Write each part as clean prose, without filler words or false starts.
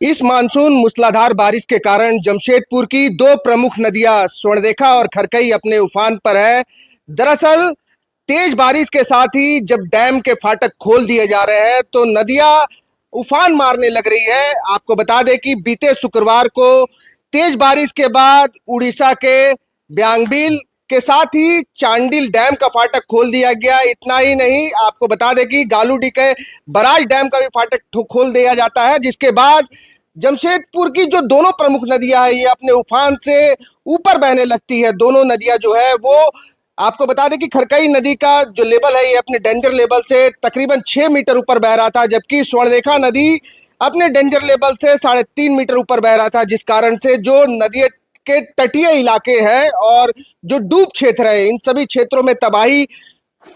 इस मानसून मूसलाधार बारिश के कारण जमशेदपुर की दो प्रमुख नदियां स्वर्णरेखा और खरकई अपने उफान पर है। दरअसल तेज बारिश के साथ ही जब डैम के फाटक खोल दिए जा रहे हैं तो नदियां उफान मारने लग रही है। आपको बता दें कि बीते शुक्रवार को तेज बारिश के बाद उड़ीसा के ब्यांगबिल के साथ ही चांडिल डैम का फाटक खोल दिया गया। इतना ही नहीं, आपको बता दें कि गालूडी के बराज डैम का भी फाटक खोल दिया जाता है, जिसके बाद जमशेदपुर की जो दोनों प्रमुख नदियां हैं ये अपने उफान से ऊपर बहने लगती है। दोनों नदियां जो है वो, आपको बता दें कि खरकई नदी का जो लेवल है ये अपने डेंजर लेवल से तकरीबन 6 मीटर ऊपर बह रहा था, जबकि स्वर्णरेखा नदी अपने डेंजर लेवल से 3.5 मीटर ऊपर बह रहा था, जिस कारण से जो नदी के तटीय इलाके हैं और जो डूब क्षेत्र है इन सभी क्षेत्रों में तबाही,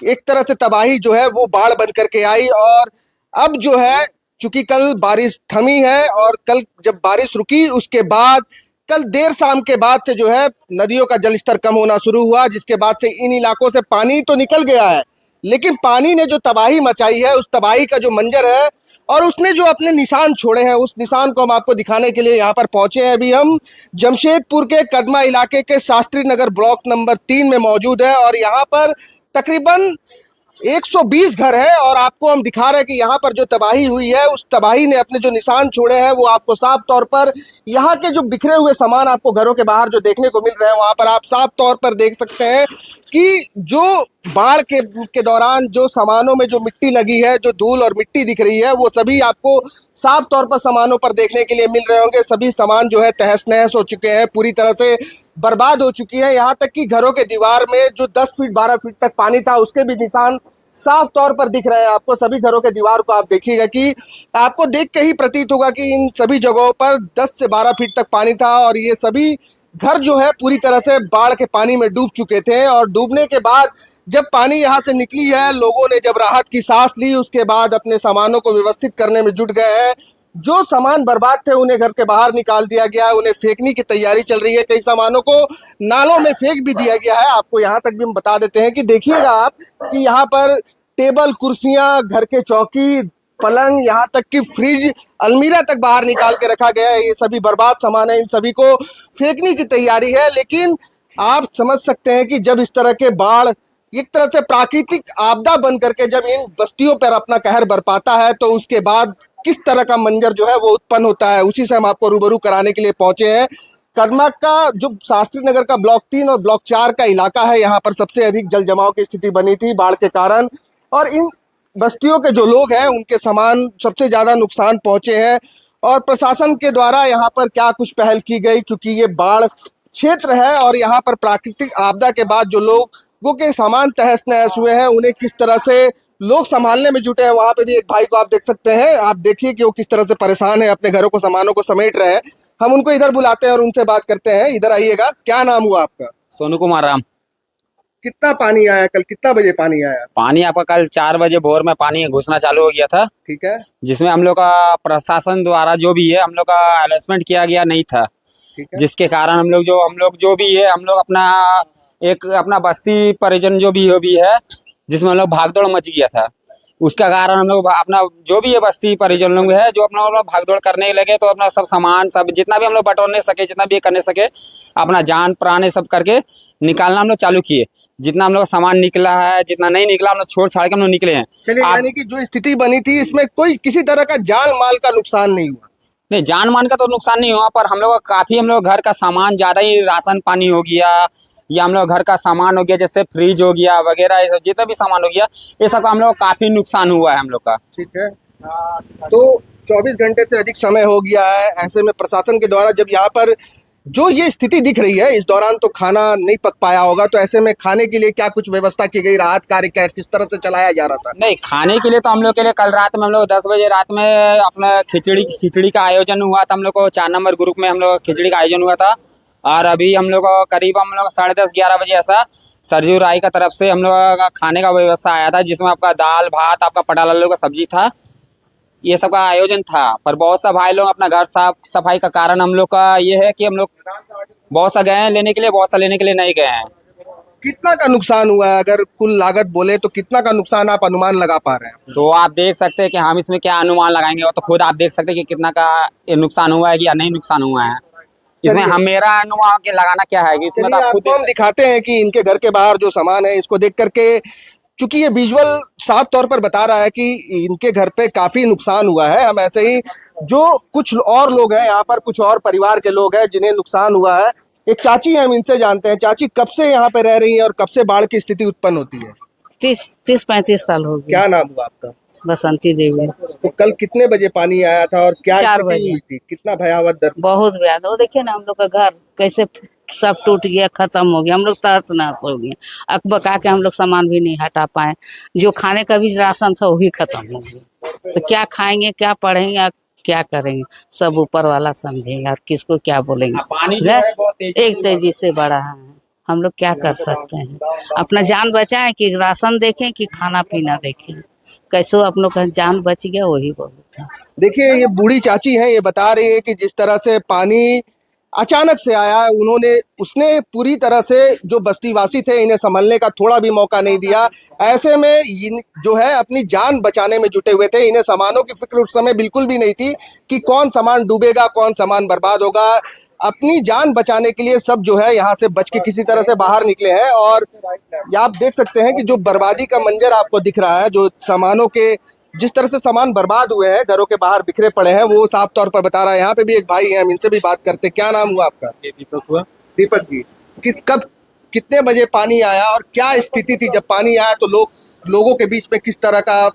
एक तरह से तबाही जो है वो बाढ़ बन करके आई। और अब जो है, चूंकि कल बारिश थमी है और कल जब बारिश रुकी उसके बाद कल देर शाम के बाद से जो है नदियों का जलस्तर कम होना शुरू हुआ, जिसके बाद से इन इलाकों से पानी तो निकल गया है, लेकिन पानी ने जो तबाही मचाई है उस तबाही का जो मंजर है और उसने जो अपने निशान छोड़े हैं उस निशान को हम आपको दिखाने के लिए यहाँ पर पहुंचे हैं। अभी हम जमशेदपुर के कदमा इलाके के शास्त्री नगर ब्लॉक नंबर 3 में मौजूद है और यहाँ पर तकरीबन 120 घर है और आपको हम दिखा रहे हैं कि यहाँ पर जो तबाही हुई है उस तबाही ने अपने जो निशान छोड़े हैं वो आपको साफ तौर पर यहाँ के जो बिखरे हुए सामान आपको घरों के बाहर जो देखने को मिल रहे हैं वहाँ पर आप साफ तौर पर देख सकते हैं कि जो बाढ़ के दौरान जो सामानों में जो मिट्टी लगी है, जो धूल और मिट्टी दिख रही है, वो सभी आपको साफ तौर पर सामानों पर देखने के लिए मिल रहे होंगे। सभी सामान जो है तहस नहस हो चुके हैं, पूरी तरह से बर्बाद हो चुकी है। यहाँ तक कि घरों के दीवार में जो 10 फीट 12 फीट तक पानी था उसके भी निशान साफ तौर पर दिख रहे हैं आपको। सभी घरों के दीवार को आप देखिएगा कि आपको देख के ही प्रतीत होगा कि इन सभी जगहों पर 10 से 12 फीट तक पानी था और ये सभी घर जो है पूरी तरह से बाढ़ के पानी में डूब चुके थे। और डूबने के बाद जब पानी यहाँ से निकली है, लोगों ने जब राहत की सांस ली, उसके बाद अपने सामानों को व्यवस्थित करने में जुट गए हैं। जो सामान बर्बाद थे उन्हें घर के बाहर निकाल दिया गया है, उन्हें फेंकने की तैयारी चल रही है। कई सामानों को नालों में फेंक भी दिया गया है। आपको यहाँ तक भी हम बता देते हैं कि देखिएगा आप कि यहाँ पर टेबल, कुर्सियां, घर के चौकी, पलंग, यहाँ तक कि फ्रिज, अलमीरा तक बाहर निकाल के रखा गया है। ये सभी बर्बाद सामान है, इन सभी को फेंकने की तैयारी है। लेकिन आप समझ सकते हैं कि जब इस तरह के बाढ़ एक तरह से प्राकृतिक आपदा बन करके जब इन बस्तियों पर अपना कहर बरपाता है तो उसके बाद किस तरह का मंजर जो है वो उत्पन्न होता है, उसी से हम आपको रूबरू कराने के लिए पहुंचे हैं। कदमा का जो शास्त्री नगर का ब्लॉक 3 और ब्लॉक 4 का इलाका है, यहाँ पर सबसे अधिक जल जमाव की स्थिति बनी थी बाढ़ के कारण और इन बस्तियों के जो लोग हैं उनके सामान सबसे ज्यादा नुकसान पहुंचे हैं। और प्रशासन के द्वारा यहाँ पर क्या कुछ पहल की गई, क्योंकि ये बाढ़ क्षेत्र है और यहाँ पर प्राकृतिक आपदा के बाद जो लोगों के सामान तहस नहस हुए हैं उन्हें किस तरह से लोग संभालने में जुटे हैं। वहां पे भी एक भाई को आप देख सकते हैं, आप देखिए कि वो किस तरह से परेशान है, अपने घरों को, सामानों को समेट रहे हैं। हम उनको इधर बुलाते हैं और उनसे बात करते हैं। इधर आइएगा, क्या नाम हुआ आपका? सोनू कुमार राम। कितना पानी आया कल, कितना बजे पानी आया? पानी आपका कल 4 बजे भोर में पानी घुसना चालू हो गया था। ठीक है। जिसमें हम लोग का प्रशासन द्वारा जो भी है हम लोग का अनाउंसमेंट किया गया नहीं था। ठीक है। जिसके कारण हम लोग जो भी है हम लोग अपना बस्ती परिजन जो भी है जिसमें हम लोग भागदौड़ मच गया था। उसका कारण हम लोग अपना जो भी है बस्ती परिजन लोग है जो अपना भागदौड़ करने लगे, तो अपना सब सामान सब जितना भी हम लोग बटोरने सके, जितना भी करने सके, अपना जान प्राण सब करके निकालना हम लोग चालू किए। जितना हम लोग सामान निकला है, जितना नहीं निकला हम लोग छोड़ छाड़ के हम लोग निकले हैं। चलिए, यानी कि जो स्थिति बनी थी इसमें कोई किसी तरह का जान माल का नुकसान नहीं हुआ? नहीं, जान मान का तो नुकसान नहीं हुआ, पर हम लोग काफी हम लोग घर का सामान ज्यादा ही राशन पानी हो गया या हम लोग घर का सामान हो गया, जैसे फ्रिज हो गया वगैरह, ये सब जितना भी सामान हो गया ये सब का हम लोग काफी नुकसान हुआ है हम लोग का। ठीक है। तो 24 घंटे से अधिक समय हो गया है, ऐसे में प्रशासन के द्वारा जब यहाँ पर जो ये स्थिति दिख रही है, इस दौरान तो खाना नहीं पक पाया होगा, तो ऐसे में खाने के लिए क्या कुछ व्यवस्था की गई, राहत कार्य किस तरह से चलाया जा रहा था? नहीं, खाने के लिए तो हम लोग के लिए कल रात में हम लोग 10 बजे रात में अपना खिचड़ी का आयोजन हुआ था। हम लोग को 4 नंबर ग्रुप में हम लोग खिचड़ी का आयोजन हुआ था और अभी हम लोग करीब 10:30-11 बजे ऐसा सरजू राय का तरफ से हम लोग का खाने का व्यवस्था आया था, जिसमें आपका दाल भात, आपका पटाल आलू का सब्जी था, ये सब का आयोजन था। पर बहुत सा भाई लोग अपना घर साफ सफाई का कारण हम लोग का ये है कि हम लोग बहुत सा गए हैं लेने के लिए, बहुत सा लेने के लिए नहीं गए हैं। कितना का नुकसान हुआ है, अगर कुल लागत बोले तो कितना का नुकसान आप अनुमान लगा पा रहे हैं? तो आप देख सकते हैं कि हम इसमें क्या अनुमान लगाएंगे, वो तो खुद आप देख सकते हैं कि कितना का ये नुकसान हुआ है कि या नहीं नुकसान हुआ है। इसमें चलिए। हम मेरा अनुमान के लगाना क्या है कि इसमें तो चलिए आप खुद आपको हम दिखाते हैं कि इनके घर के बाहर जो सामान है इसको देख करके, चूंकि ये विजुअल साफ तौर पर बता रहा है कि इनके घर पे काफी नुकसान हुआ है। हम ऐसे ही जो कुछ और लोग हैं यहाँ पर, कुछ और परिवार के लोग हैं जिन्हें नुकसान हुआ है, एक चाची है, हम इनसे जानते हैं। चाची, कब से यहाँ पे रह रही हैं और कब से बाढ़ की स्थिति उत्पन्न होती है? 30-35 साल हो गए। क्या नाम हुआ आपका? बसंती देवी। तो कल कितने बजे पानी आया था और क्या 4 स्थिति बजे। हुई थी? कितना भयावह दर्द? बहुत ज्यादा। वो देखिए ना, हम लोग का घर कैसे सब टूट गया, खत्म हो गया। हम लोग तहस नहस हो गए। अकबका के हम लोग सामान भी नहीं हटा पाए। जो खाने का भी राशन था वो भी खत्म हो गया। तो क्या खाएंगे, क्या पढ़ेंगे, क्या करेंगे? सब ऊपर वाला समझेगा, और किसको क्या बोलेंगे। पानी जो है बहुत एक तेजी से बढ़ा है, हम लोग क्या कर सकते हैं? अपना जान बचाएं कि राशन देखें कि खाना पीना देखें। कैसो अपनों का जान बच गया वही बहुत है। देखिए, ये बूढ़ी चाची हैं, ये बता रही है कि जिस तरह से पानी अचानक से आया है, उसने पूरी तरह से जो बस्तीवासी थे इन्हें संभलने का थोड़ा भी मौका नहीं दिया। ऐसे में जो है अपनी जान बचाने में जुटे हुए थे। इन्हें सामानों की फिक्र उस समय बिल्कुल भी नहीं थी कि कौन सामान डूबेगा, कौन सामान बर्बाद होगा। अपनी जान बचाने के लिए सब जो है यहाँ से बच के किसी तरह से बाहर निकले हैं। और ये आप देख सकते हैं कि जो बर्बादी का मंजर आपको दिख रहा है, जो सामानों के जिस तरह से सामान बर्बाद हुए हैं, घरों के बाहर बिखरे पड़े हैं, वो साफ तौर पर बता रहा है। यहाँ पे भी एक भाई है, हम इनसे भी बात करते हैं। क्या नाम हुआ आपका? दीपक हुआ। दीपक जी, कि कब कितने बजे पानी आया और क्या स्थिति थी जब पानी आया? तो लोगों के बीच में किस तरह का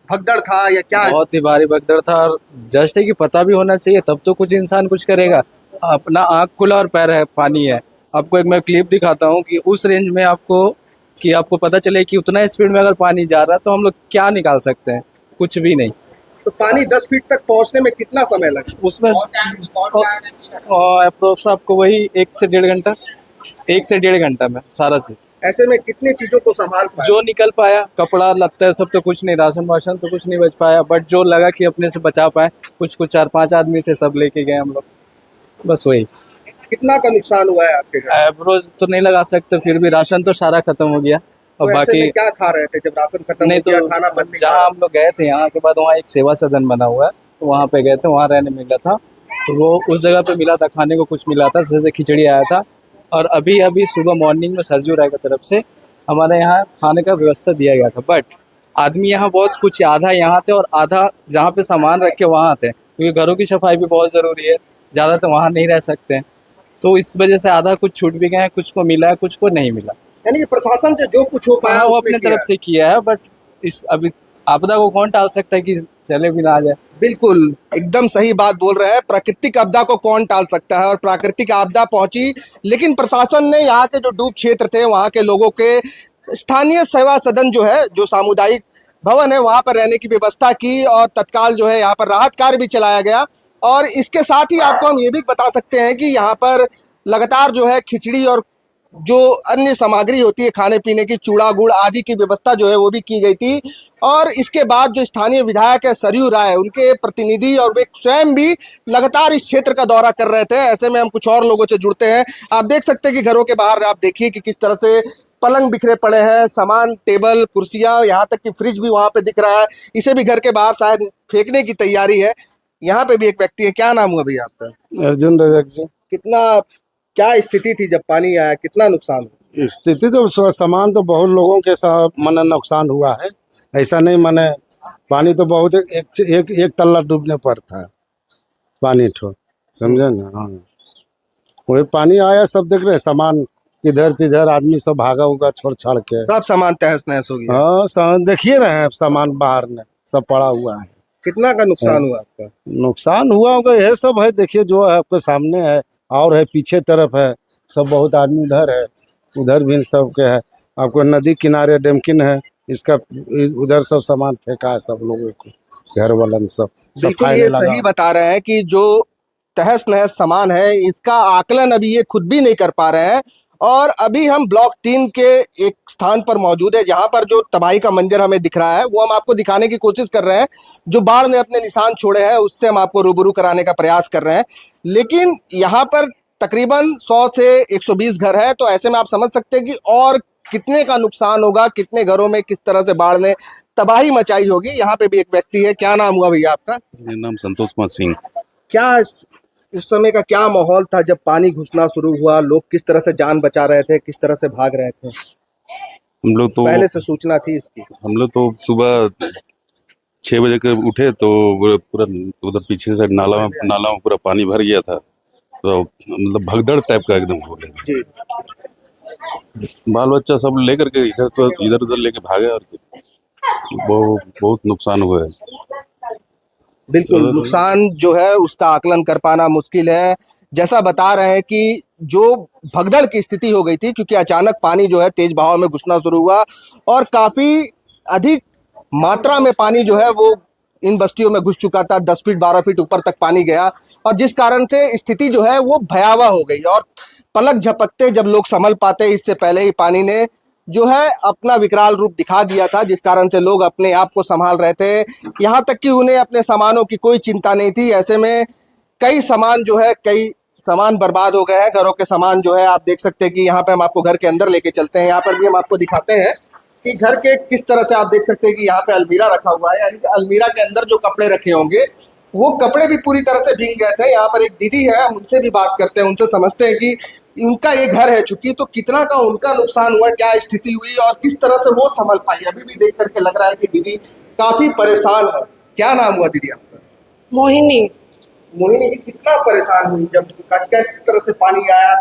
भगदड़ था या क्या? बहुत ही भारी भगदड़ था, और जस्ट है कि पता भी होना चाहिए तब तो कुछ इंसान कुछ करेगा। अपना आँख खुला और पैर है पानी है। आपको एक मैं क्लिप दिखाता हूँ कि उस रेंज में आपको पता चले कि उतना स्पीड में अगर पानी जा रहा है तो हम लोग क्या निकाल सकते हैं? कुछ भी नहीं। तो पानी 10 फीट तक पहुंचने में कितना समय लगा? उसमें अप्रोक्स आपको वही 1 से 1.5 घंटा में सारा चीज। ऐसे में कितनी चीजों को संभाल पाए? जो निकल पाया, कपड़ा लत्ता सब तो कुछ नहीं, राशन वाशन तो कुछ नहीं बच पाया, बट जो लगा कि अपने से बचा पाए, कुछ 4-5 आदमी थे, सब लेके गए हम लोग। बस वही। कितना का नुकसान हुआ है आपके घर? एवरेज तो नहीं लगा सकते, फिर भी राशन तो सारा खत्म हो गया। और तो ऐसे बाकी में क्या खा रहे थे जब राशन खत्म नहीं हो गया, तो खाना बंद नहीं? जहाँ हम लोग गए थे, यहाँ के बाद वहाँ एक सेवा सदन बना हुआ है, तो वहाँ पे गए थे, वहाँ रहने मिला था। तो वो उस जगह पे मिला था, खाने को कुछ मिला था, जैसे खिचड़ी आया था। और अभी सुबह मॉर्निंग में सरजू राय की तरफ से हमारे यहाँ खाने का व्यवस्था दिया गया था। बट आदमी यहाँ बहुत कुछ, आधा यहाँ थे और आधा जहाँ पे सामान रखे वहाँ थे, क्योंकि घरों की सफाई भी बहुत ज़रूरी है, ज़्यादा तो वहाँ नहीं रह सकते हैं। तो इस वजह से आधा कुछ छूट भी गए हैं, कुछ को मिला है, कुछ को नहीं मिला। यानी कि प्रशासन से जो कुछ हो पाया वो उसने अपने किया तरफ से किया है, बट अभी आपदा को कौन टाल सकता है कि चले भी ना आ जाए? बिल्कुल एकदम सही बात बोल रहे हैं। प्राकृतिक आपदा को कौन टाल सकता है, और प्राकृतिक आपदा पहुंची, लेकिन प्रशासन ने यहाँ के जो डूब क्षेत्र थे वहाँ के लोगों के स्थानीय सेवा सदन जो है, जो सामुदायिक भवन है, वहाँ पर रहने की व्यवस्था की और तत्काल जो है यहाँ पर राहत कार्य भी चलाया गया। और इसके साथ ही आपको हम ये भी बता सकते हैं कि यहाँ पर लगातार जो है खिचड़ी और जो अन्य सामग्री होती है खाने पीने की, चूड़ा गुड़ आदि की व्यवस्था जो है वो भी की गई थी। और इसके बाद जो स्थानीय विधायक है सरयू राय, उनके प्रतिनिधि और वे स्वयं भी लगातार इस क्षेत्र का दौरा कर रहे थे। ऐसे में हम कुछ और लोगों से जुड़ते हैं। आप देख सकते हैं कि घरों के बाहर आप देखिए कि किस तरह से पलंग बिखरे पड़े हैं, सामान, टेबल, कुर्सियां, यहाँ तक कि फ्रिज भी वहाँ पे दिख रहा है। इसे भी घर के बाहर शायद फेंकने की तैयारी है। यहाँ पे भी एक व्यक्ति है। क्या नाम हुआ भैया आपका? अर्जुन रजक जी। क्या स्थिति थी जब पानी आया, कितना नुकसान हुआ? स्थिति तो सामान तो बहुत लोगों के साथ मने नुकसान हुआ है, ऐसा नहीं। मने पानी तो बहुत एक तल्ला डूबने पर था पानी, ठो समझे ना। हाँ, वही पानी आया, सब देख रहे सामान इधर तिधर, आदमी सब भागा उगा छोड़ छाड़ के, सब सामान तहस नहस हो गया। हाँ, देखिए रहे हैं सामान बाहर में सब पड़ा हुआ है। कितना का नुकसान हुआ आपका? नुकसान हुआ होगा, यह सब है, देखिए जो है आपके सामने है, और है पीछे तरफ है, सब बहुत आदमी उधर है, उधर भी सब के है। आपको नदी किनारे डेमकिन है, इसका उधर सब सामान फेंका है सब लोगों को, घर वालन सब बिल्कुल ये सही बता रहे हैं कि जो तहस नहस सामान है इसका आकलन अभी ये खुद भी नहीं कर पा रहे हैं। और अभी हम ब्लॉक 3 के एक स्थान पर मौजूद है जहां पर जो तबाही का मंजर हमें दिख रहा है वो हम आपको दिखाने की कोशिश कर रहे हैं। जो बाढ़ ने अपने निशान छोड़े हैं उससे हम आपको रूबरू कराने का प्रयास कर रहे हैं। लेकिन यहाँ पर तकरीबन 100 से 120 घर है, तो ऐसे में आप समझ सकते हैं कि और कितने का नुकसान होगा, कितने घरों में किस तरह से बाढ़ ने तबाही मचाई होगी। यहाँ पे भी एक व्यक्ति है, क्या नाम हुआ भैया आपका? मेरा नाम संतोष कुमार सिंह। क्या उस समय का क्या माहौल था जब पानी घुसना शुरू हुआ? लोग किस तरह से जान बचा रहे थे, किस तरह से भाग रहे थे? पहले से सूचना थी इसकी? हम लोग तो सुबह 6 बजे के उठे तो पूरा उधर पीछे से नाला में पूरा पानी भर गया था, तो मतलब भगदड़ टाइप का एकदम हो गया। जी, बाल बच्चा सब लेकर के इधर उधर लेके भागे और बहुत नुकसान हुआ है। बिल्कुल। नुकसान जो है उसका आकलन कर पाना मुश्किल है। जैसा बता रहे हैं कि जो भगदड़ की स्थिति हो गई थी, क्योंकि अचानक पानी जो है तेज बहाव में घुसना शुरू हुआ और काफी अधिक मात्रा में पानी जो है वो इन बस्तियों में घुस चुका था। 10 फीट 12 फीट ऊपर तक पानी गया और जिस कारण से स्थिति जो है वो भयावह हो गई और पलक झपकते जब लोग संभल पाते, इससे पहले ही पानी ने जो है अपना विकराल रूप दिखा दिया था, जिस कारण से लोग अपने आप को संभाल रहे थे। यहाँ तक कि उन्हें अपने सामानों की कोई चिंता नहीं थी। ऐसे में कई सामान बर्बाद हो गए हैं। घरों के सामान जो है आप देख सकते हैं कि यहाँ पे हम आपको घर के अंदर लेके चलते हैं। यहाँ पर भी हम आपको दिखाते हैं कि घर के किस तरह से आप देख सकते हैं कि यहाँ पे अलमीरा रखा हुआ है, यानी कि अलमीरा के अंदर जो कपड़े रखे होंगे वो कपड़े भी पूरी तरह से भीग गए थे। यहाँ पर एक दीदी है, हम उनसे भी बात करते हैं, उनसे समझते हैं कि उनका ये घर है चूंकि, तो कितना का उनका नुकसान हुआ, क्या स्थिति हुई और किस तरह से वो संभल पाई। अभी भी देख करके लग रहा है कि दीदी काफी परेशान है। क्या नाम हुआ दीदी आपका? मोहिनी। मोहिनी जी, कितना परेशान हुई जब किस तरह से पानी आया,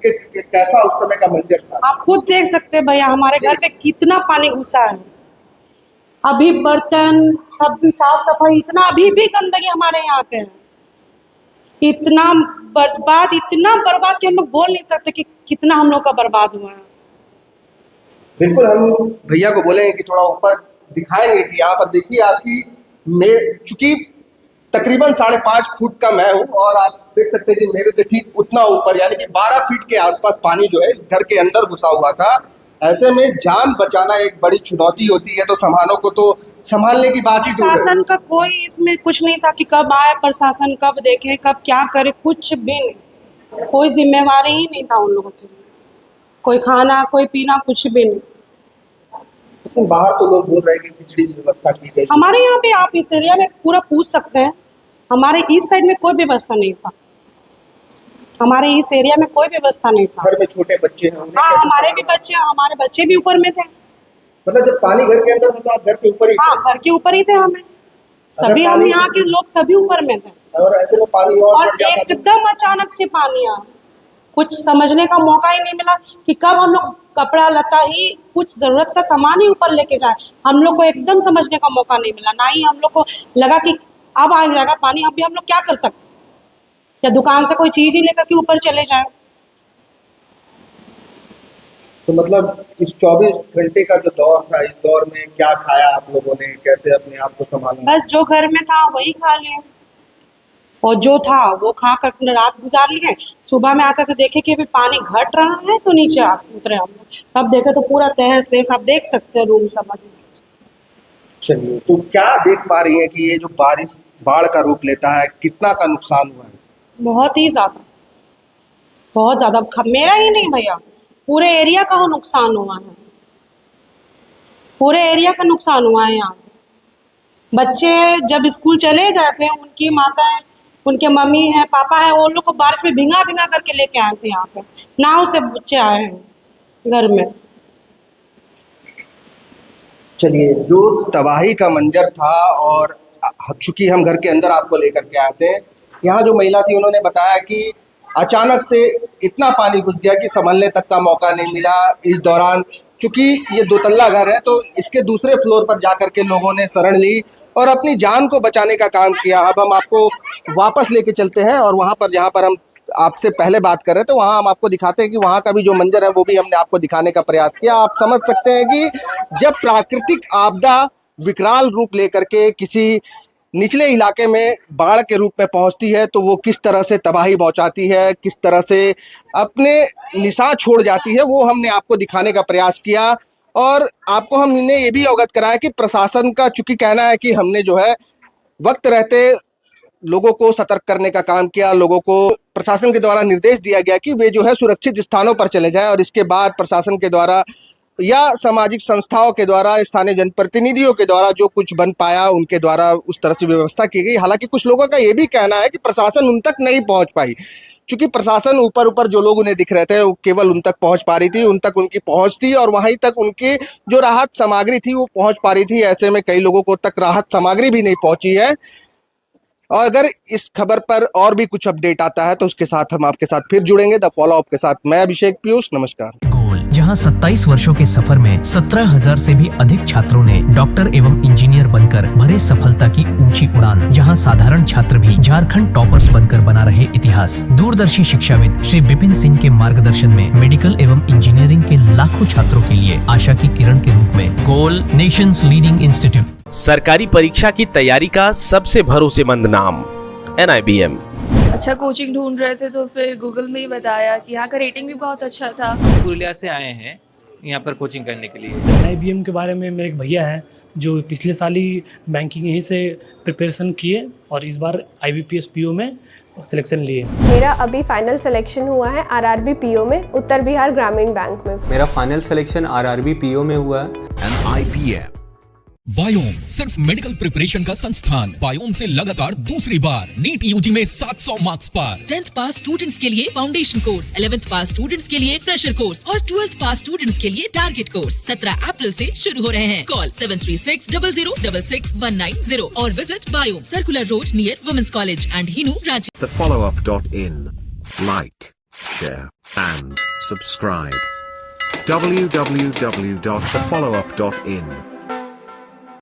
कैसा उस समय का मंजर था? आप खुद देख सकते हैं भैया, हमारे घर पे कितना पानी घुसा है। अभी बर्तन सब भी साफ सफाई, इतना अभी भी गंदगी हमारे यहाँ पे है। इतना बर्बाद कि हम लोग बोल नहीं सकते कि कितना हम लोग का बर्बाद हुआ है। बिल्कुल, हम भैया को बोलेंगे कि थोड़ा ऊपर दिखाएंगे कि यहाँ पर देखिए आपकी चूंकि तकरीबन 5.5 फुट का मैं हूँ और आप देख सकते हैं कि मेरे से ठीक उतना ऊपर यानी कि 12 फीट के आसपास पानी जो है इस घर के अंदर घुसा हुआ था। ऐसे में जान बचाना एक बड़ी चुनौती होती है, तो सामानों को तो संभालने की बात ही दूर है। प्रशासन का कोई इसमें कुछ नहीं था कि कब आए प्रशासन, कब देखे, कब क्या करे, कुछ भी नहीं। कोई जिम्मेवारी ही नहीं था उन लोगों के लिए, कोई खाना कोई पीना कुछ भी नहीं। बाहर तो लोग बोल रहे हैं कि खिचड़ी की व्यवस्था की गई। हमारे यहाँ पे आप इस एरिया में पूरा पूछ सकते हैं, हमारे इस साइड में कोई व्यवस्था नहीं था। हमारे इस एरिया में कोई व्यवस्था नहीं था। घर में छोटे बच्चे हैं, हाँ, हमारे भी बच्चे, हमारे बच्चे भी ऊपर में थे। मतलब जब पानी घर के अंदर था तो आप घर के ऊपर ही? हाँ, घर के ऊपर ही थे हमें सभी, हम यहाँ के लोग सभी ऊपर में थे। और ऐसे में पानी और बढ़ जाता था। एकदम अचानक से पानी आया, कुछ समझने का मौका ही नहीं मिला कि कब हम लोग कपड़ा लता ही कुछ जरूरत का सामान ही ऊपर लेके जाए। हम लोग को एकदम समझने का मौका नहीं मिला, ना ही हम लोग को लगा कि अब आ जाएगा पानी, अभी हम लोग क्या कर सकते, या दुकान से कोई चीज ही लेकर के ऊपर चले जाए। तो मतलब इस 24 घंटे का जो दौर था, इस दौर में क्या खाया आप लोगों ने, कैसे अपने आप को संभाला? बस जो घर में था वही खा लिए और जो था वो खा कर रात गुजार लिए। सुबह में आकर के देखे कि अभी पानी घट रहा है तो नीचे उतरे हम लोग, तब देखे तो पूरा तहस नहस, आप देख सकते हैं रूम समझ में। चलिए, तो क्या देख पा रही है कि ये जो बारिश बाढ़ का रूप लेता है, कितना का नुकसान हुआ है? बहुत ही ज्यादा, बहुत ज्यादा। मेरा ही नहीं भैया, पूरे एरिया का नुकसान हुआ है, पूरे एरिया का नुकसान हुआ है। यहाँ बच्चे जब स्कूल चले गए थे, उनकी माता है, उनके मम्मी है, पापा है, वो लोग को बारिश में भिंगा भिंगा करके लेके आए थे। यहाँ पे नाव से बच्चे आए हैं घर में। चलिए, जो तबाही का मंजर था, और चूंकि हम घर के अंदर आपको लेकर के आए थे, यहाँ जो महिला थी उन्होंने बताया कि अचानक से इतना पानी घुस गया कि संभलने तक का मौका नहीं मिला। इस दौरान चूंकि ये 2 तल्ला घर है तो इसके दूसरे फ्लोर पर जाकर के लोगों ने शरण ली और अपनी जान को बचाने का काम किया। अब हम आपको वापस लेके चलते हैं और वहाँ पर जहाँ पर हम आपसे पहले बात कर रहे थे वहाँ हम आपको दिखाते हैं कि वहाँ का भी जो मंजर है वो भी हमने आपको दिखाने का प्रयास किया। आप समझ सकते हैं कि जब प्राकृतिक आपदा विकराल रूप लेकर के किसी निचले इलाके में बाढ़ के रूप में पहुंचती है तो वो किस तरह से तबाही पहुंचाती है, किस तरह से अपने निशान छोड़ जाती है, वो हमने आपको दिखाने का प्रयास किया। और आपको हमने ये भी अवगत कराया कि प्रशासन का चूंकि कहना है कि हमने जो है वक्त रहते लोगों को सतर्क करने का काम किया, लोगों को प्रशासन के द्वारा निर्देश दिया गया कि वे जो है सुरक्षित स्थानों पर चले जाएं, और इसके बाद प्रशासन के द्वारा या सामाजिक संस्थाओं के द्वारा, स्थानीय जनप्रतिनिधियों के द्वारा जो कुछ बन पाया उनके द्वारा उस तरह से व्यवस्था की गई। हालांकि कुछ लोगों का ये भी कहना है कि प्रशासन उन तक नहीं पहुंच पाई, क्योंकि प्रशासन ऊपर ऊपर जो लोग उन्हें दिख रहे थे वो केवल उन तक पहुंच पा रही थी, उन तक उनकी पहुंच थी, और वहीं तक उनकी जो राहत सामग्री थी वो पहुंच पा रही थी। ऐसे में कई लोगों को तक राहत सामग्री भी नहीं पहुंची है। और अगर इस खबर पर और भी कुछ अपडेट आता है तो उसके साथ हम आपके साथ फिर जुड़ेंगे द फॉलो अप के साथ। मैं अभिषेक पीयूष, नमस्कार। जहां 27 वर्षों के सफर में 17,000 से भी अधिक छात्रों ने डॉक्टर एवं इंजीनियर बनकर भरे सफलता की ऊंची उड़ान, जहां साधारण छात्र भी झारखंड टॉपर्स बनकर बना रहे इतिहास। दूरदर्शी शिक्षाविद श्री विपिन सिंह के मार्गदर्शन में मेडिकल एवं इंजीनियरिंग के लाखों छात्रों के लिए आशा की किरण के रूप में गोल नेशंस लीडिंग इंस्टीट्यूट। सरकारी परीक्षा की तैयारी का सबसे भरोसेमंद नाम NIBM। अच्छा कोचिंग ढूंढ रहे थे तो फिर गूगल में ही बताया कि यहाँ का रेटिंग भी बहुत अच्छा था। पुरुलिया से आए हैं यहाँ पर कोचिंग करने के लिए। NIBM के बारे में मेरे एक भैया हैं जो पिछले साल ही बैंकिंग यहीं से प्रिपरेशन किए और इस बार IBPS PO में सिलेक्शन लिए। मेरा अभी फाइनल सिलेक्शन हुआ है RRB PO में, उत्तर बिहार ग्रामीण बैंक में। मेरा फाइनल सिलेक्शन RRB PO में हुआ है। बायोम सिर्फ मेडिकल प्रिपरेशन का संस्थान। बायोम से लगातार दूसरी बार नीट UG में 700 मार्क्स पार। 10th पास स्टूडेंट्स के लिए फाउंडेशन कोर्स, 11th पास स्टूडेंट्स के लिए फ्रेशर कोर्स और 12th पास स्टूडेंट्स के लिए टारगेट कोर्स 17 अप्रैल से शुरू हो रहे हैं। कॉल 7360066190 और visit Biome, circular road near women's college and Hinoo, Ranchi. thefollowup.in. Like, share and subscribe. www.thefollowup.in